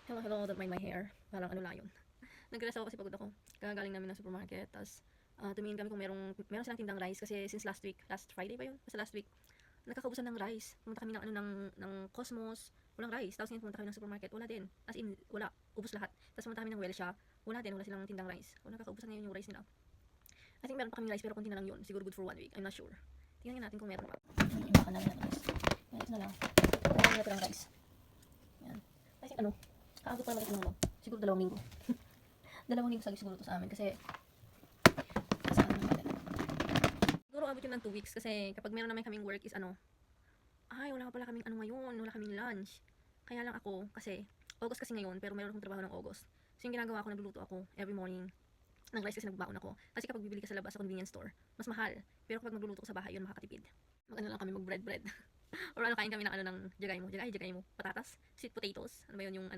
Hello, hello, don't mind my hair. Parang ano lang yun. Nag-rest ako kasi pagod ako. Kagaling namin ng supermarket. Tapos, tumingin kami kung meron silang tindang rice. Kasi since last week, last Friday ba yun? Basta last week, nagkakaubusan ng rice. Pumunta kami ng Cosmos. Walang rice. Tapos ngayon pumunta kami ng supermarket. Wala din. As in, wala. Ubus lahat. Tapos pumunta kami ng Welsha. Wala din. Wala silang tindang rice. Wala, nagkakaubusan ngayon yung rice nila. I think meron pa kaming rice pero konti na lang yun. Siguro good for 1 week. I'm not sure. Tingnan natin kung meron pa. Ibakan namin ng rice. Yan, ito na lang. Meron natin ng rice. Yan. I think ano, kaabot pa naman ito ng ano. Siguro 2 linggo. 2 linggo siguro to sa amin kasi sa ano natin. Siguro abot yun ng 2 weeks kasi kapag meron naman kaming work is ano, ay wala pala kaming ano ngayon, wala kaming lunch. Kaya lang ako kasi August kasi ngayon pero meron akong trabaho ng August. So yung ginagawa ko, nagluluto ako every morning ng rice kasi nagbabaon ako. Kasi kapag bibili ka sa labas sa convenience store, mas mahal. Pero kapag magluluto ka sa bahay, yun makakatipid. Mag ano lang kami, mag bread. Or ano, kain kami ng ano ng jagay mo. Jagay mo. Patatas, sweet potatoes. Ano ba yun yung